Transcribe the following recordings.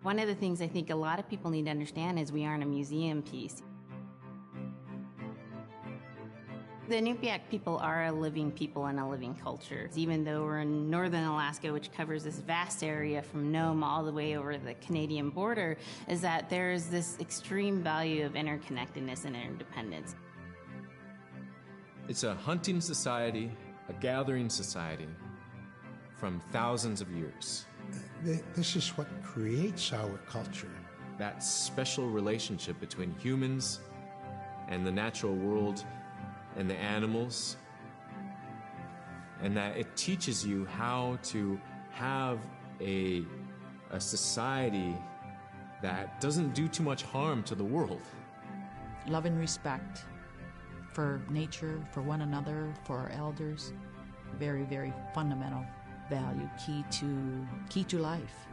One of the things I think a lot of people need to understand is we aren't a museum piece. The Inupiaq people are a living people and a living culture. Even though we're in northern Alaska, which covers this vast area from Nome all the way over the Canadian border, is that there's this extreme value of interconnectedness and interdependence. It's a hunting society, a gathering society from thousands of years. This is what creates our culture. That special relationship between humans and the natural world and the animals, and that it teaches you how to have a society that doesn't do too much harm to the world. Love and respect for nature, for one another, for our elders. Very, very fundamental value, key to life.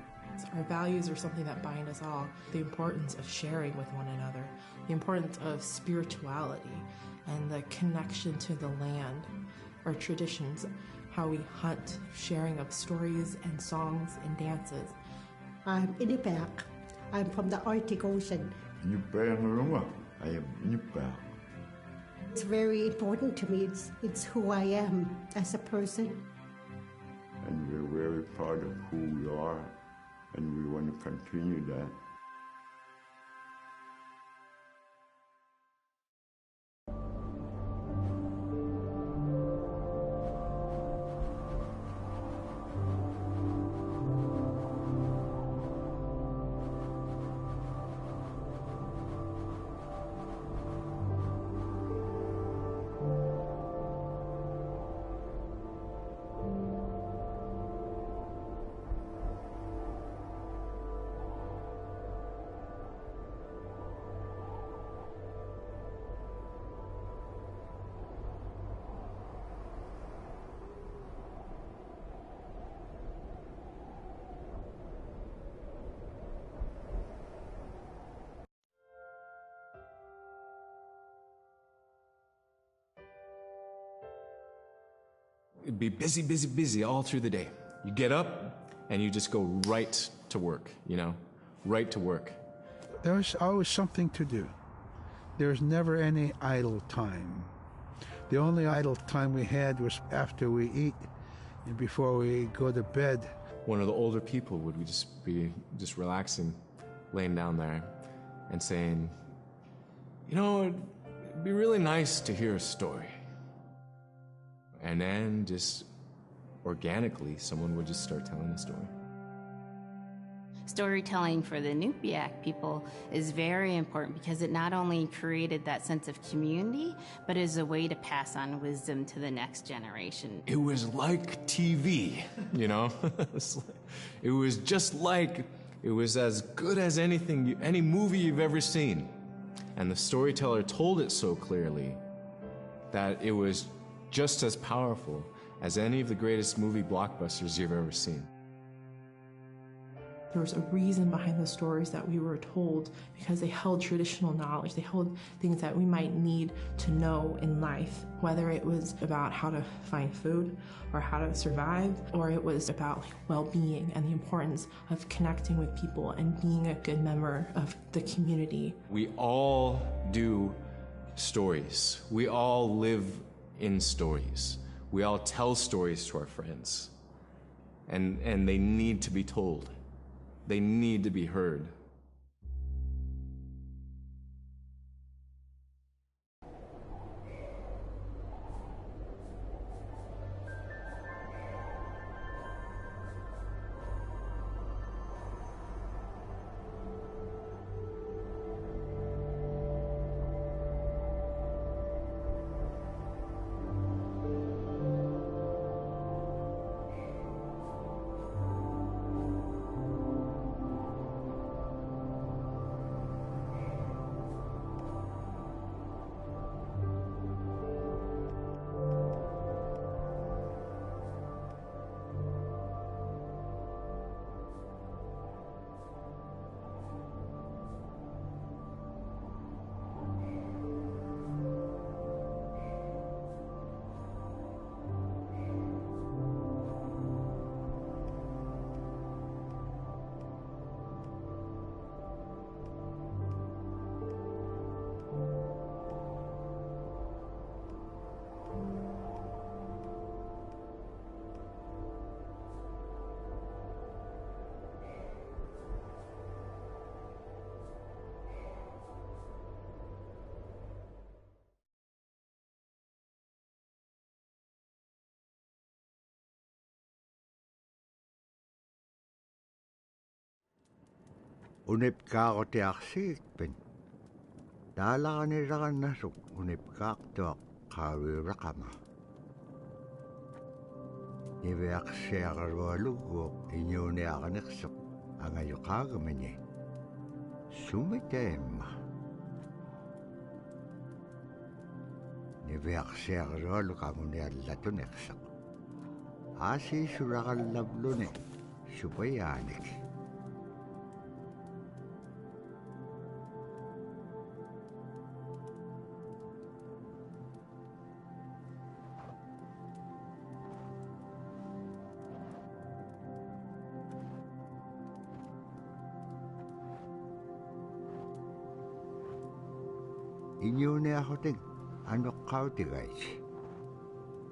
Our values are something that bind us all. The importance of sharing with one another, the importance of spirituality, and the connection to the land, our traditions, how we hunt, sharing of stories and songs and dances. I'm Inupiaq. I'm from the Arctic Ocean. I am Inupiaq. It's very important to me. It's who I am as a person. And we're very proud of who we are, and we want to continue that. It'd be busy, busy, busy all through the day. You get up and you just go right to work, right to work. There was always something to do. There was never any idle time. The only idle time we had was after we eat and before we go to bed. One of the older people would be relaxing, laying down there and saying, it'd be really nice to hear a story. And then just organically, someone would just start telling a story. Storytelling for the Inupiaq people is very important because it not only created that sense of community, but is a way to pass on wisdom to the next generation. It was like TV, It was just like, it was as good as any movie you've ever seen. And the storyteller told it so clearly that it was just as powerful as any of the greatest movie blockbusters you've ever seen. There was a reason behind the stories that we were told because they held traditional knowledge. They held things that we might need to know in life, whether it was about how to find food or how to survive, or it was about well-being and the importance of connecting with people and being a good member of the community. We all do stories. We all live in stories. We all tell stories to our friends. And they need to be told. They need to be heard. Unipkaarotiarsiikpin. Taalaqanilaqannasuk unipkaartuaq qaaviuraqama. Niviaqsiaqarualuguuq iñuuniaqanersuq angayoqaagamani. Sumitaimma. Niviaqsiaqarualuk anguniallatunersuq. Aasiisuraqallavluni supayaanik. Iñuuniahoting anuqqautigaiti.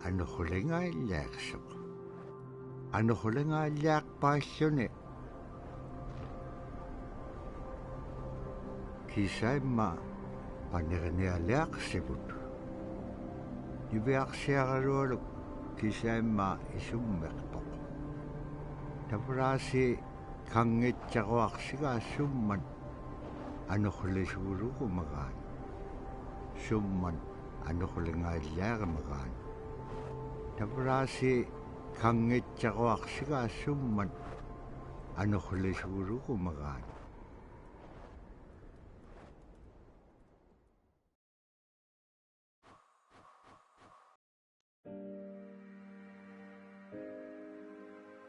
Anuqulingaallaaqsuq. Anuqulingaallaaqpaalluni kisaimma panernialiaqsivut. Niviaqsiaqarualuk kisaimma isummeqtoq. Tavraasi kangitsaquaqsigaasumman anuqlisugurugumagaan. Summan anuqulingaallaaqamagaan. Tavraasi kangitsaquaqsigaasumman anuqlisugurugumagaan.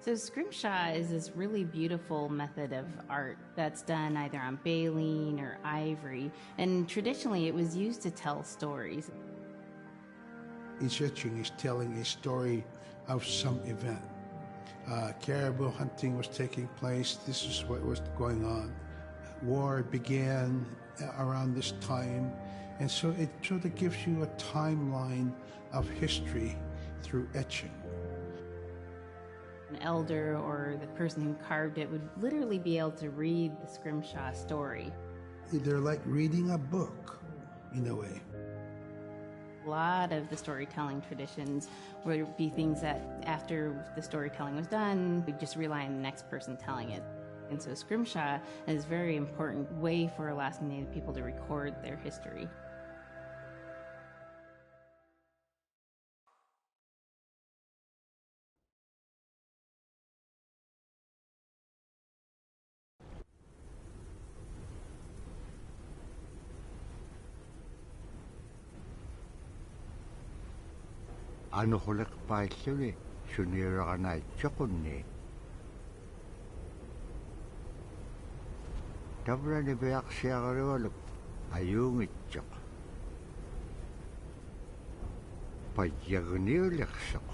So scrimshaw is this really beautiful method of art that's done either on baleen or ivory, and traditionally it was used to tell stories. Each etching is telling a story of some event. Caribou hunting was taking place. This is what was going on. War began around this time, and so it sort of gives you a timeline of history through etching. An elder or the person who carved it would literally be able to read the scrimshaw story. They're like reading a book, in a way. A lot of the storytelling traditions would be things that after the storytelling was done, we'd just rely on the next person telling it. And so scrimshaw is a very important way for Alaskan Native people to record their history. Anuqulekpaalluni suniuraqanaitsoqunni. Tavrani viaqsiaqarualuk ayuungitsoq. Pajjagniuliqsoq.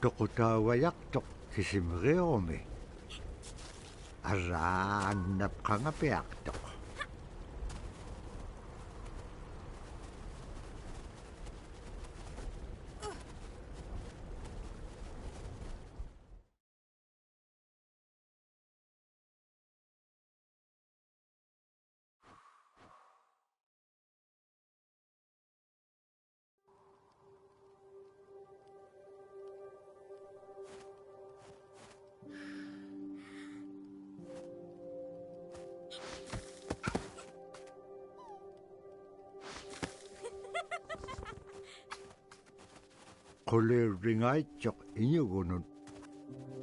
Toqutaawajaqtoq kisimriorumi Araan ka nga piakto. Kulir ringay chok inyo gunod.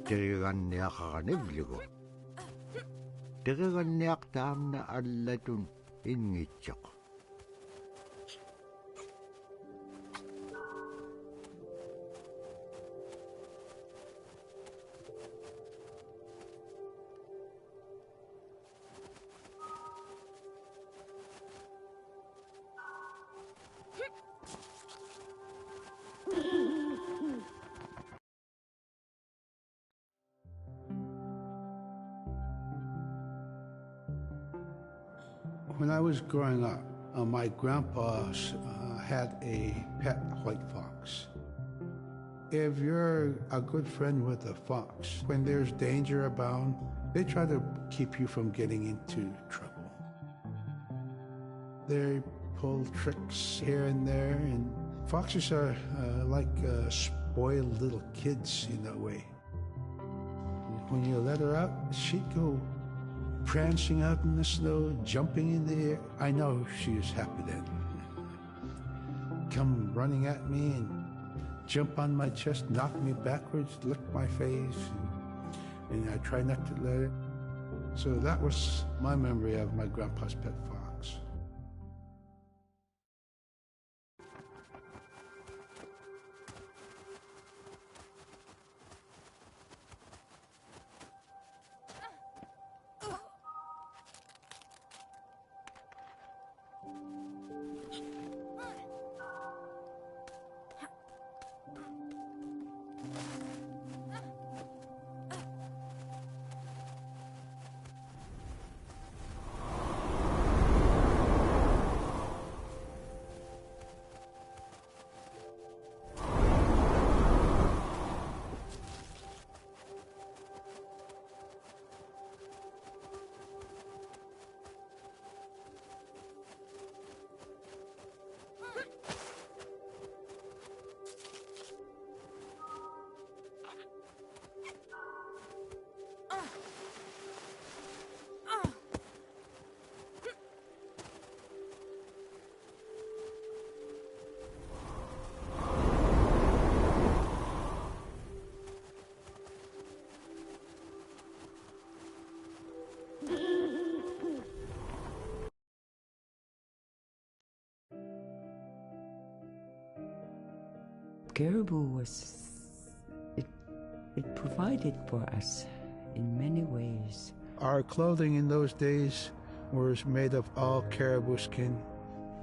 Tirigan niya kakanibli ko. Tirigan niya tam na alatun ingitchuk. When I was growing up, my grandpa had a pet white fox. If you're a good friend with a fox, when there's danger abound, they try to keep you from getting into trouble. They pull tricks here and there, and foxes are like spoiled little kids in a way. When you let her out, she'd go prancing out in the snow, jumping in the air. I know she was happy then. Come running at me and jump on my chest, knock me backwards, lick my face, and I try not to let it. So that was my memory of my grandpa's pet fox. Caribou it provided for us in many ways. Our clothing in those days was made of all caribou skin.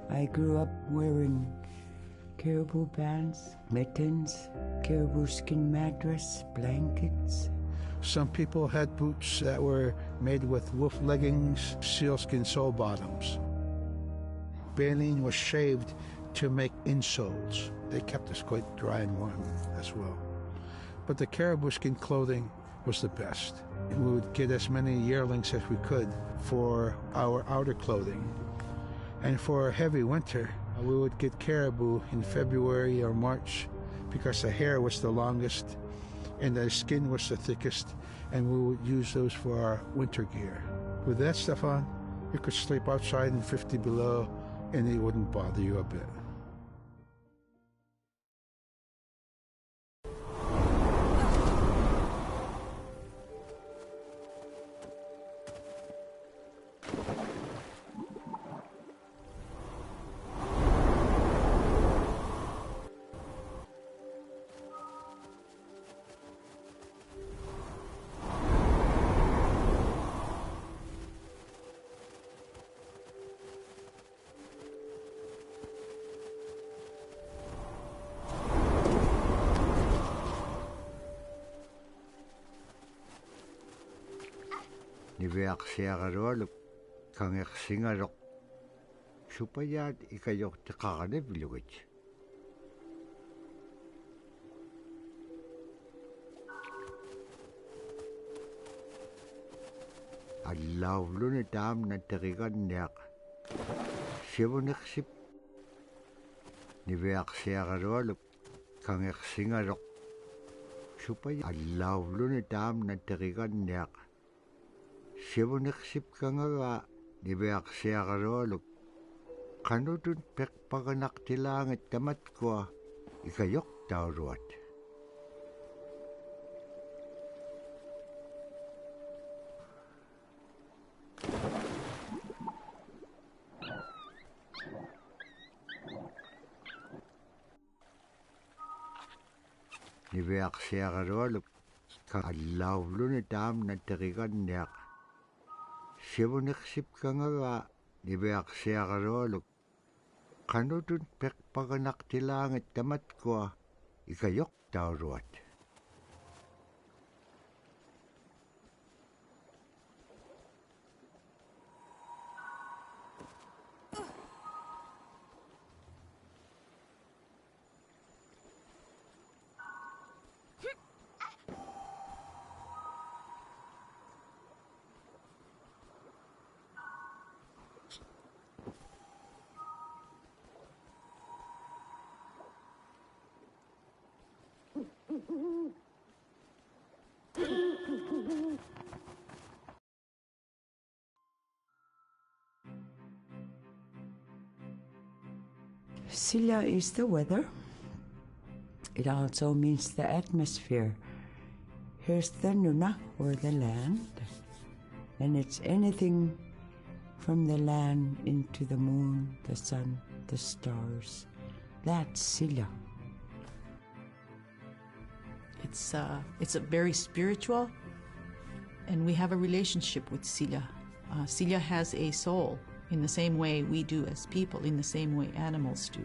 I grew up wearing caribou pants, mittens, caribou skin mattress, blankets. Some people had boots that were made with wolf leggings, sealskin sole bottoms. Baleen was shaved to make insoles. They kept us quite dry and warm as well. But the caribou skin clothing was the best. We would get as many yearlings as we could for our outer clothing. And for a heavy winter, we would get caribou in February or March because the hair was the longest and the skin was the thickest, and we would use those for our winter gear. With that stuff on, you could sleep outside in 50 below and it wouldn't bother you a bit. niveaksiagarualuk kangersingarok supaya ikayok tekagane bilugit. Allavlune dam na terigan niak sivuneksip niveaksiagarualuk kangersingarok supaya allavlune dam na terigan niak sivuneksip kangaga niveaksiagarualuk kanudun pekpaganak tilangit tamat ko ikayok tauruat. Niveaksiagarualuk allavlune dam na terigan niak sivuneksip kangaga niveaksiagarualuk kanudun pekpaganak tilangit tamat ko ikayok tauruat. Silla is the weather. It also means the atmosphere. Here's the nuna, or the land, and it's anything from the land into the moon, the sun, the stars. That's Silla. It's a very spiritual, and we have a relationship with Silla. Silla has a soul in the same way we do as people, in the same way animals do.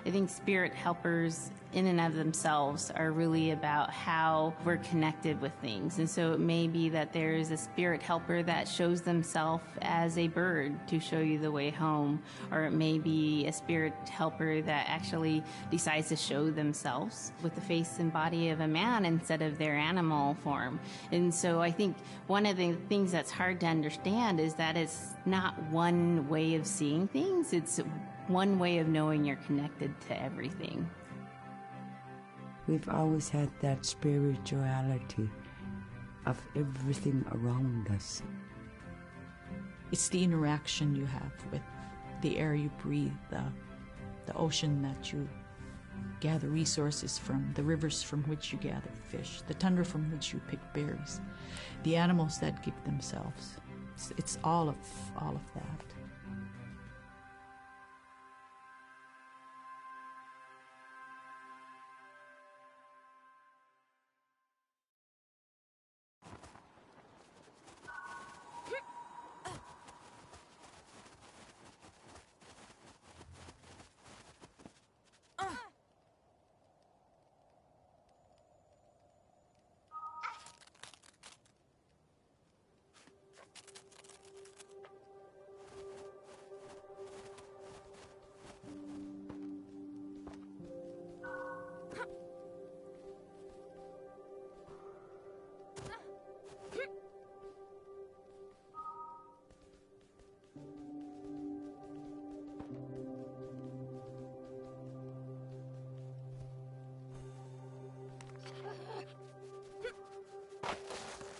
I think spirit helpers in and of themselves are really about how we're connected with things. And so it may be that there is a spirit helper that shows themselves as a bird to show you the way home, or it may be a spirit helper that actually decides to show themselves with the face and body of a man instead of their animal form. And so I think one of the things that's hard to understand is that it's not one way of seeing things, it's one way of knowing you're connected to everything. We've always had that spirituality of everything around us. It's the interaction you have with the air you breathe, the ocean that you gather resources from, the rivers from which you gather fish, the tundra from which you pick berries, the animals that give themselves. It's all of that.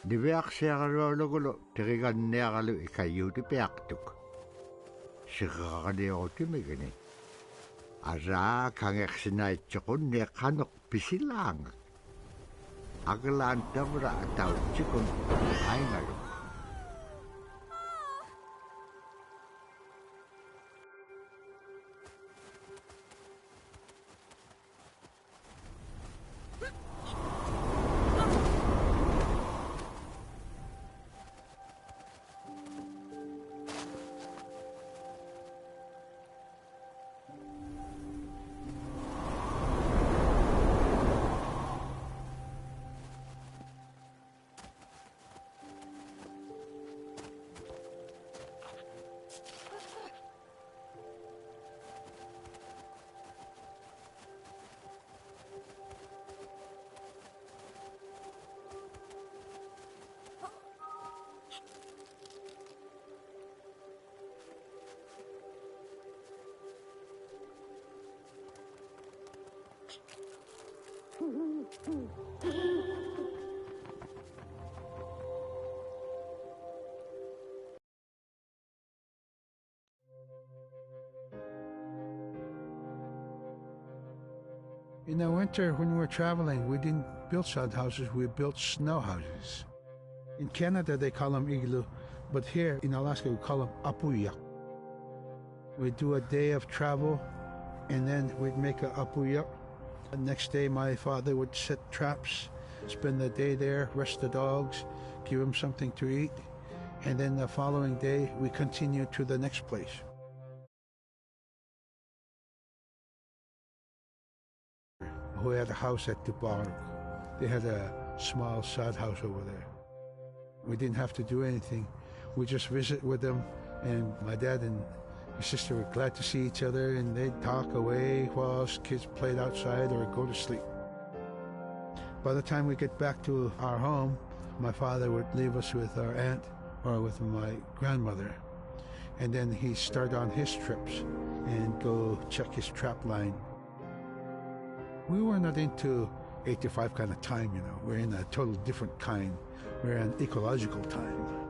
Niveaksiagarualugulo teriganniagalu ikayuti piaktuk. Sigagaliutimigini. Ara kangeksinaitchukun nekanok pisilang. Agalan tabra atauchikun aingalu. In the winter, when we were traveling, we didn't build sod houses, we built snow houses. In Canada, they call them igloo, but here in Alaska, we call them apuyak. We'd do a day of travel, and then we'd make a apuyak. The next day, my father would set traps, spend the day there, rest the dogs, give them something to eat, and then the following day, we continued to the next place. Who had a house at Dubaruk. They had a small sod house over there. We didn't have to do anything. We just visit with them, and my dad and his sister were glad to see each other, and they'd talk away while us kids played outside or go to sleep. By the time we get back to our home, my father would leave us with our aunt or with my grandmother, and then he'd start on his trips and go check his trap line. We were not into 8 to 5 kind of time, you know. We're in a total different kind. We're in ecological time.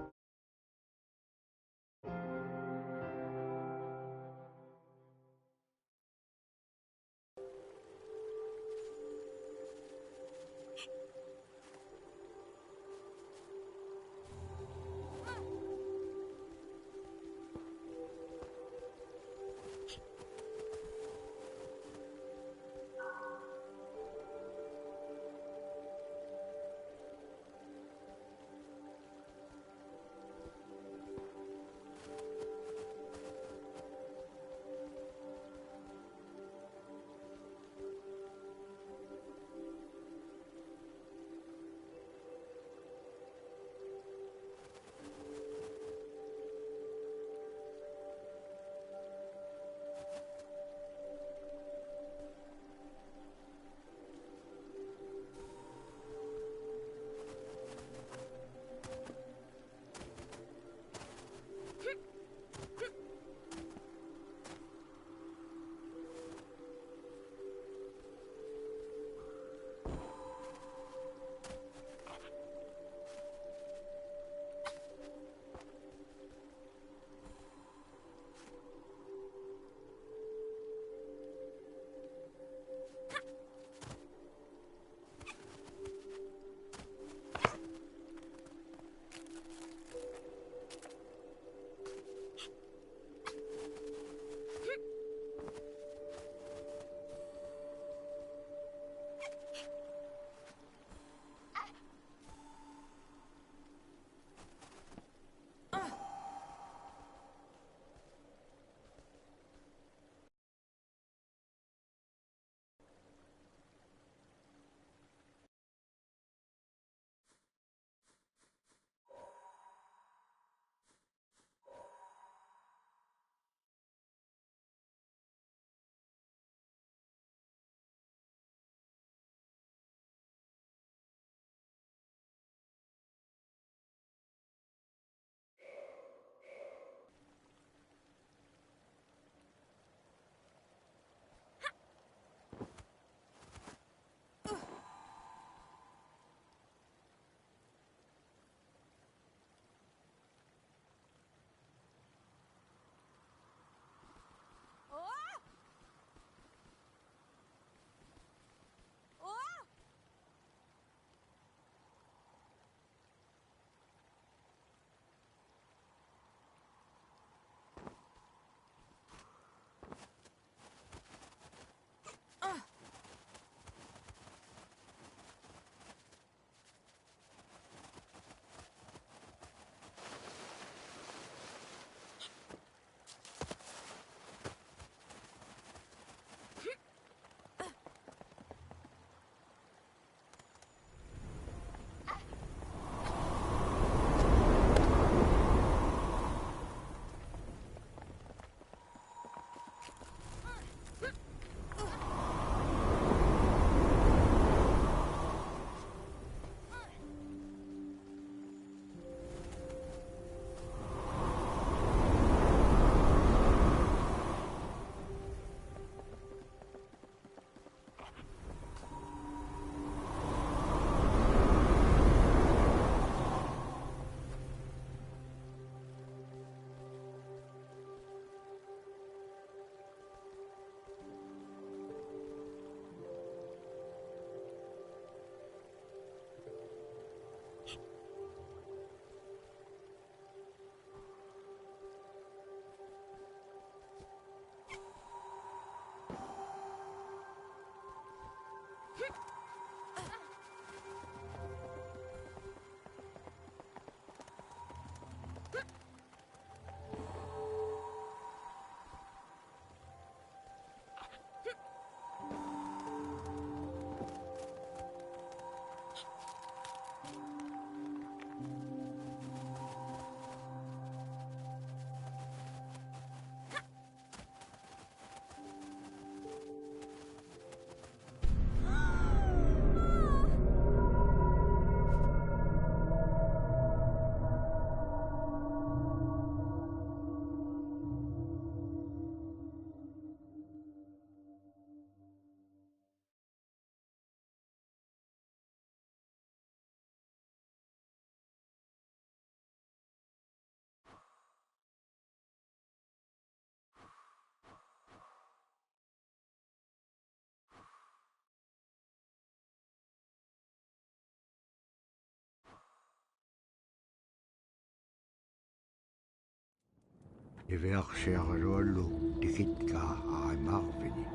Iveaksiagaruallu tikitka aimarvini.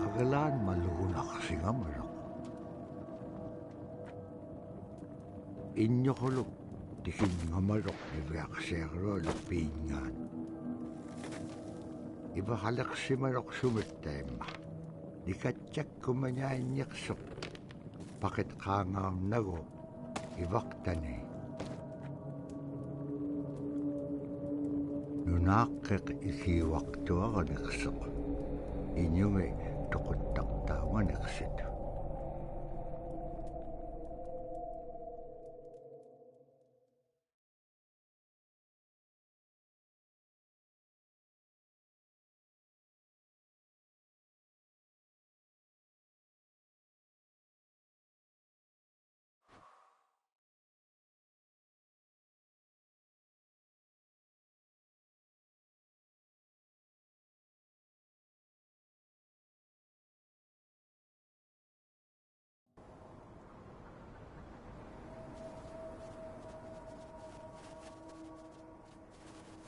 Agalaan malugunaqsingamalaq. Innoquluk tikinngamaluq iveaksiagaruallu piingaan. Ivaqaleqsimaluq sumittaimma. Nikatjakkumañainniqsuq paqitqaangaunnagu ivaqtani. Nunaaqqiq ikiwaqtuaqaniqsuq iñungi tuquttaqtaunganiqsit.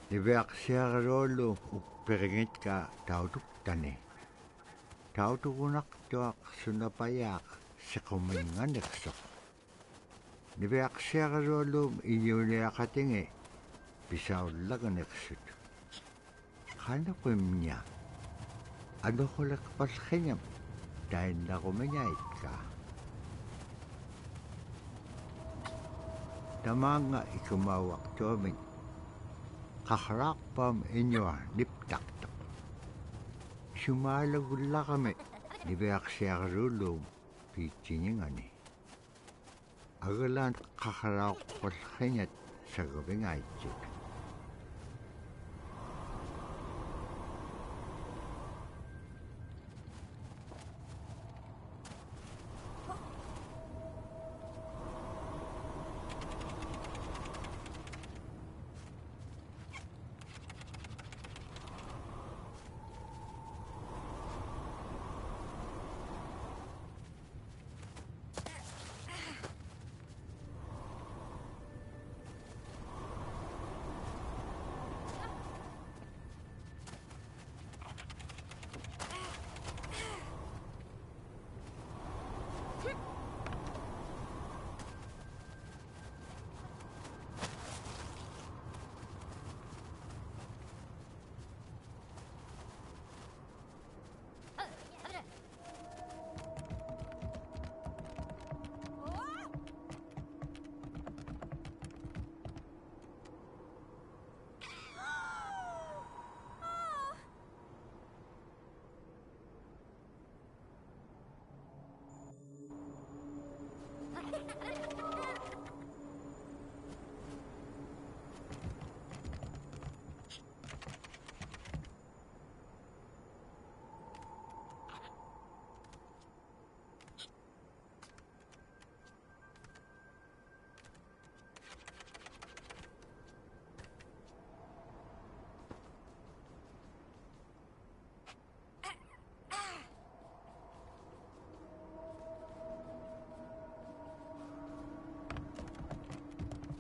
Niveaksiagaruallu uppiringitka tautuktani. Tautugunaqtuaq sunapayaaq siquminganiqsuq. Niveaksiagaruallum iñuniaqatingi pisaullaganiqsut. Qanuqimña anuquliqpallqiñam tainnaqumiñaitka. Tamaanga ikumauaqtuamin qaqraqpam iñua niptaqtaq. Sumaalagullaqami niveaksiagarullum piitsiningani. Agalaan qaqraqpallqiñat sagavingaitzut.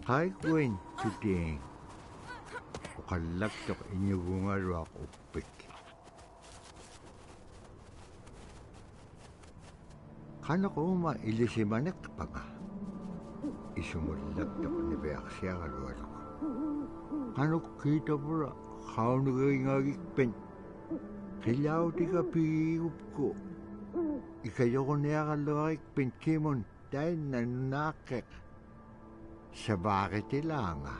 Haikuin tuting. Uqallaktuq iñugungaruaq uppik. Qanuquma ilisimaneqpaqa. Isumullaktuq niveaksiagarualuq. Qanuk kiitapura qaunugingagikpen. Qillautika piigupku. Ikayoquniaqalluagikpen kimun tainna nunaaqqiq. Sabaqitilaanga.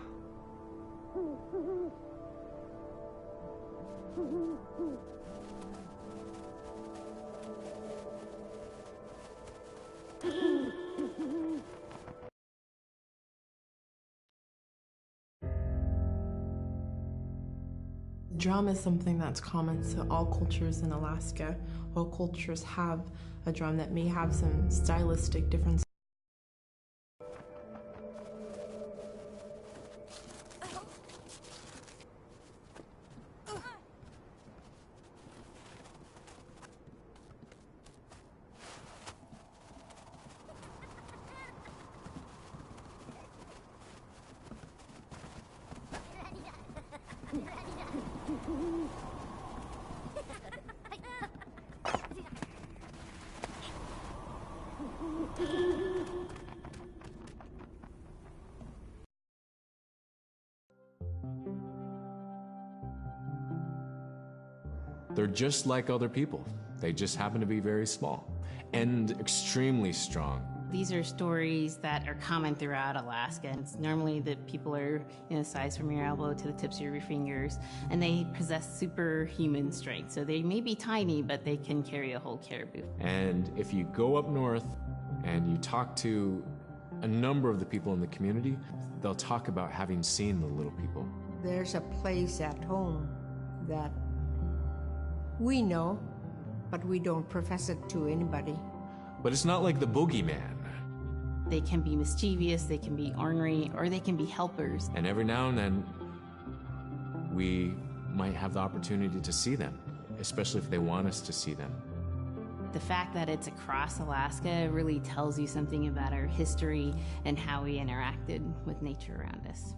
Drum is something that's common to all cultures in Alaska. All cultures have a drum that may have some stylistic differences. They're just like other people. They just happen to be very small and extremely strong. These are stories that are common throughout Alaska. It's normally that people are the size from your elbow to the tips of your fingers, and they possess superhuman strength. So they may be tiny, but they can carry a whole caribou. And if you go up north and you talk to a number of the people in the community, they'll talk about having seen the little people. There's a place at home that we know, but we don't profess it to anybody. But it's not like the boogeyman. They can be mischievous, they can be ornery, or they can be helpers. And every now and then, we might have the opportunity to see them, especially if they want us to see them. The fact that it's across Alaska really tells you something about our history and how we interacted with nature around us.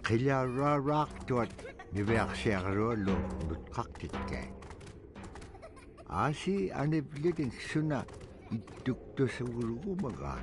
Khilararak tuat niverksero lo lutkaktikke. Asi anibliting suna itukto sa urumaga.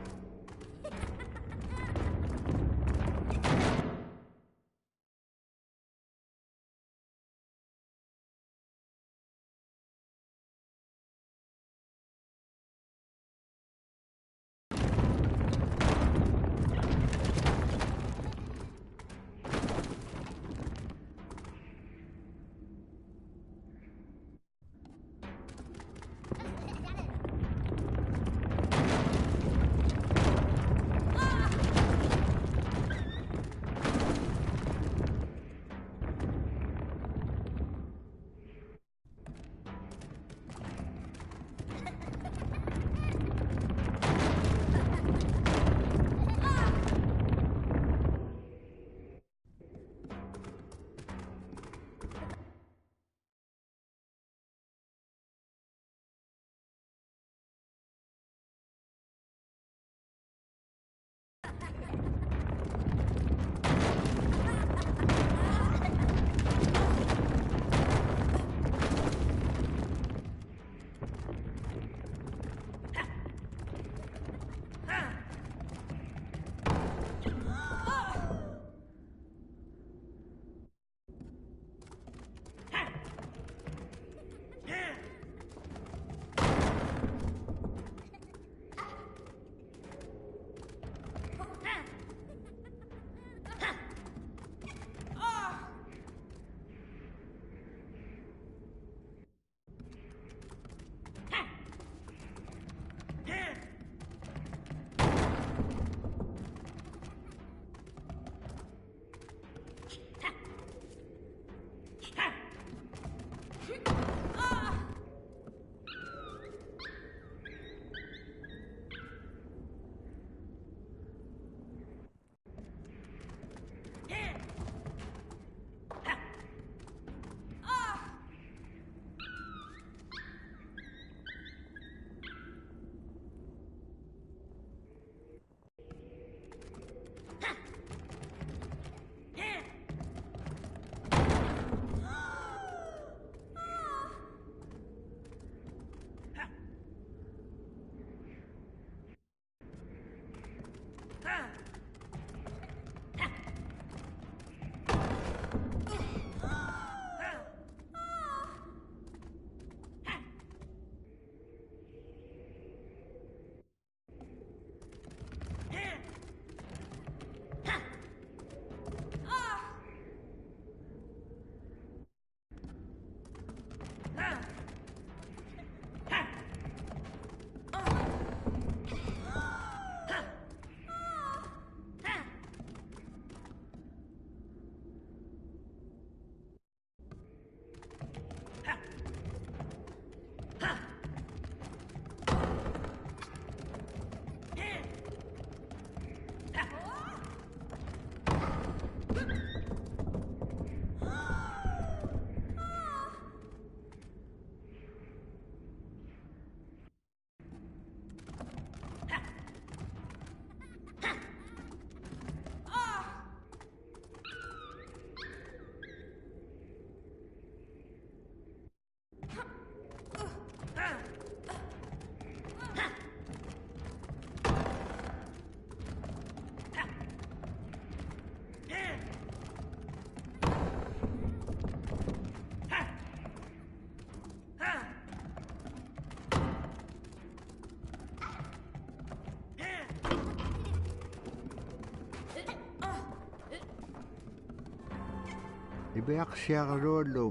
Ibeaksiagarolo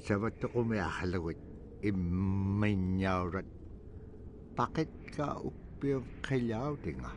savattoqumiarlagut immainniaurat paqitka uppiuv qillautinga.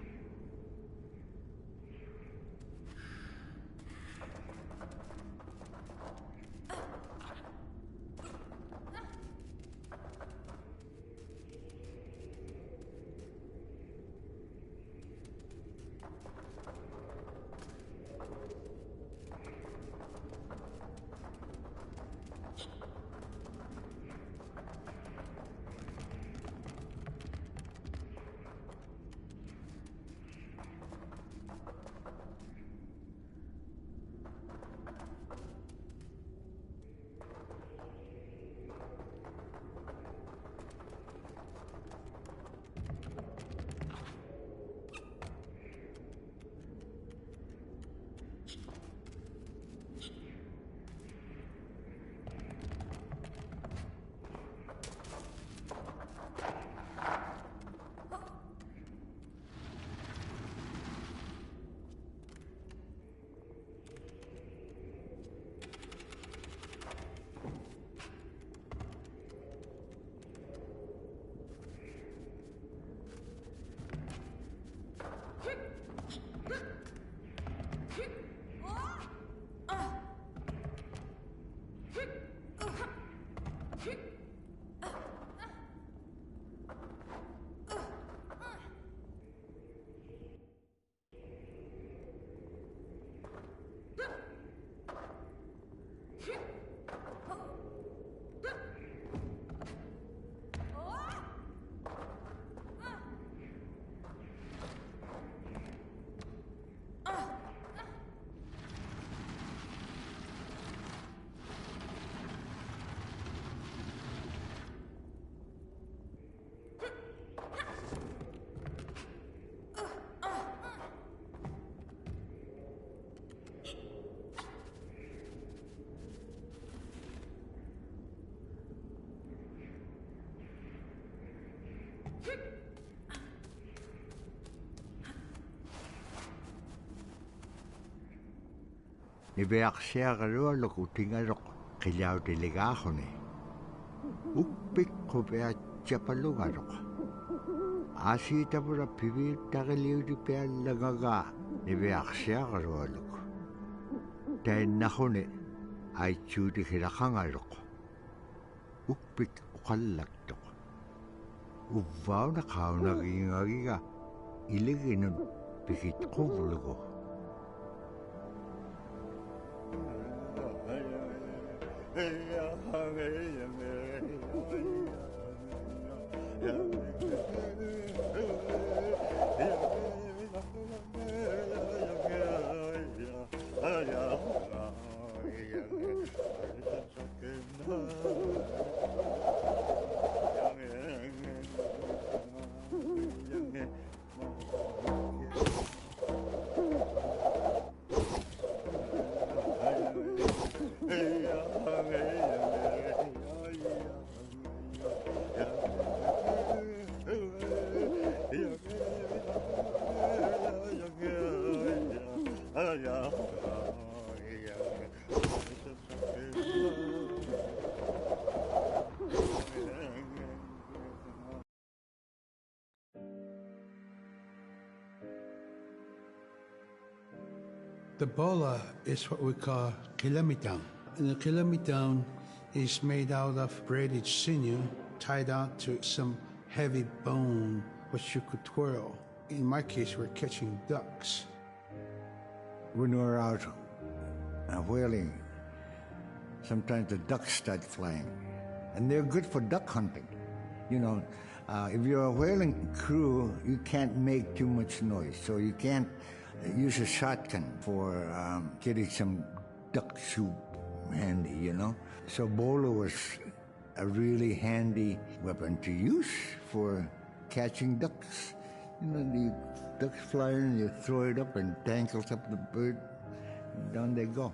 Ibeaksiagarolo kutingaroq qillautilligaaxuni uppiqqupiatchapalugaroq aasiitapura piviittaqiliutipiallagaga ibeaksiagaroluk tainnaxuni aitsuutikhilaqangaroq uppik uqallaktoq uvvauna qaunagiingagiga iliginun pikitquvlugu. The bola is what we call kilamitang. And the kilamitang is made out of braided sinew tied out to some heavy bone which you could twirl. In my case, we're catching ducks. When we're out whaling, sometimes the ducks start flying. And they're good for duck hunting. You know, if you're a whaling crew, you can't make too much noise. So you can't use a shotgun for getting some duck soup handy, you know. So bola was a really handy weapon to use for catching ducks. You know, the ducks fly in, you throw it up and tangles up the bird, and down they go.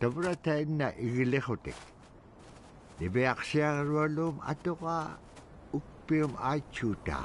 tabratainna igilehutik. Libeaksiarwalum atoka ukpium achuta.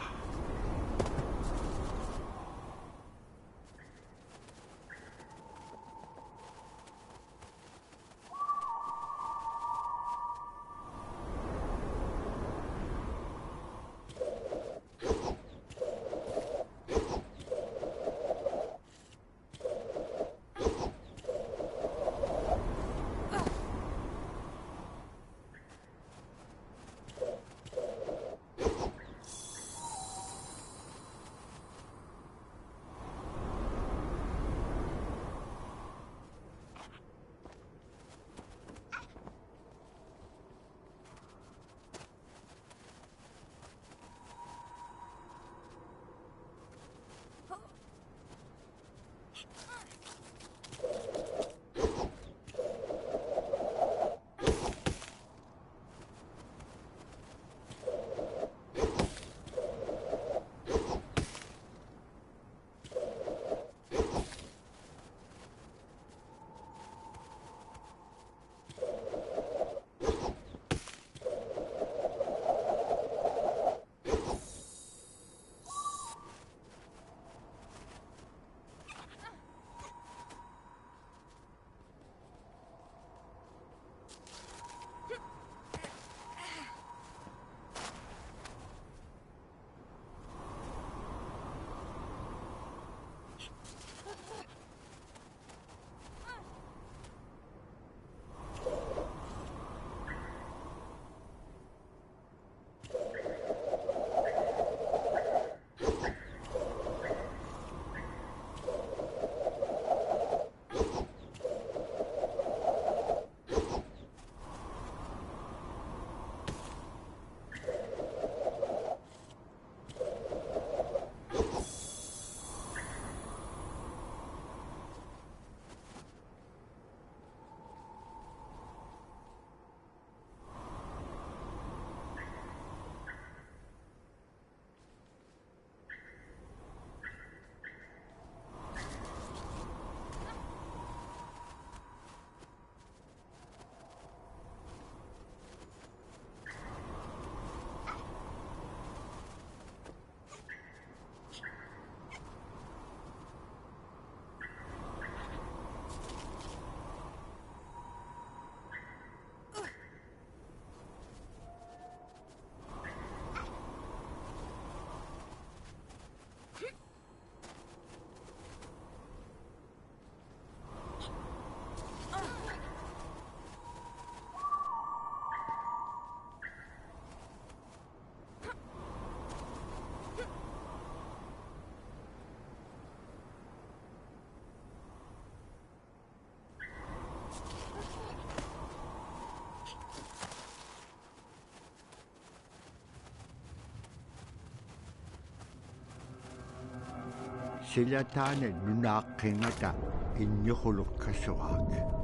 Sila taane nunaaqqiнгата иннюхулуккассораак